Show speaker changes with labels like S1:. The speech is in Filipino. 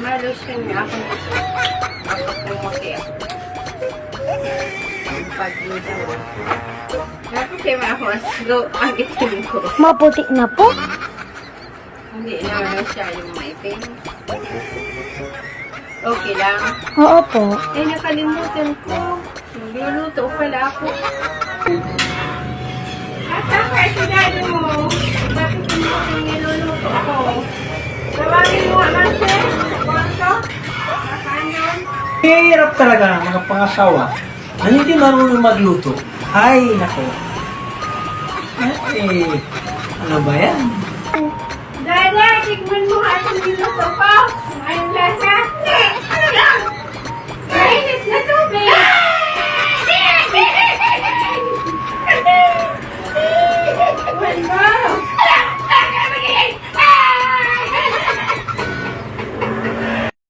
S1: Malusyon niya ako. Ako pumuti ako. Pagluto. Nakakima ako aslo ang itim ko.
S2: Maputi na po.
S1: Hindi naman siya yung may pain. Okay lang.
S2: Oo po.
S1: Eh, nakalimutan ko. Nagluluto pala ako. At ako, sigado mo. Bakit hindi ko niluluto ako? Tawagin mo nga, sir. Kwanto? Kakanon?
S3: Hirap talaga mga pangasawa na hindi marunong magluto. Ay, nako. Ano ba yan?
S1: Dada, tignan mo nga itong niluto ko.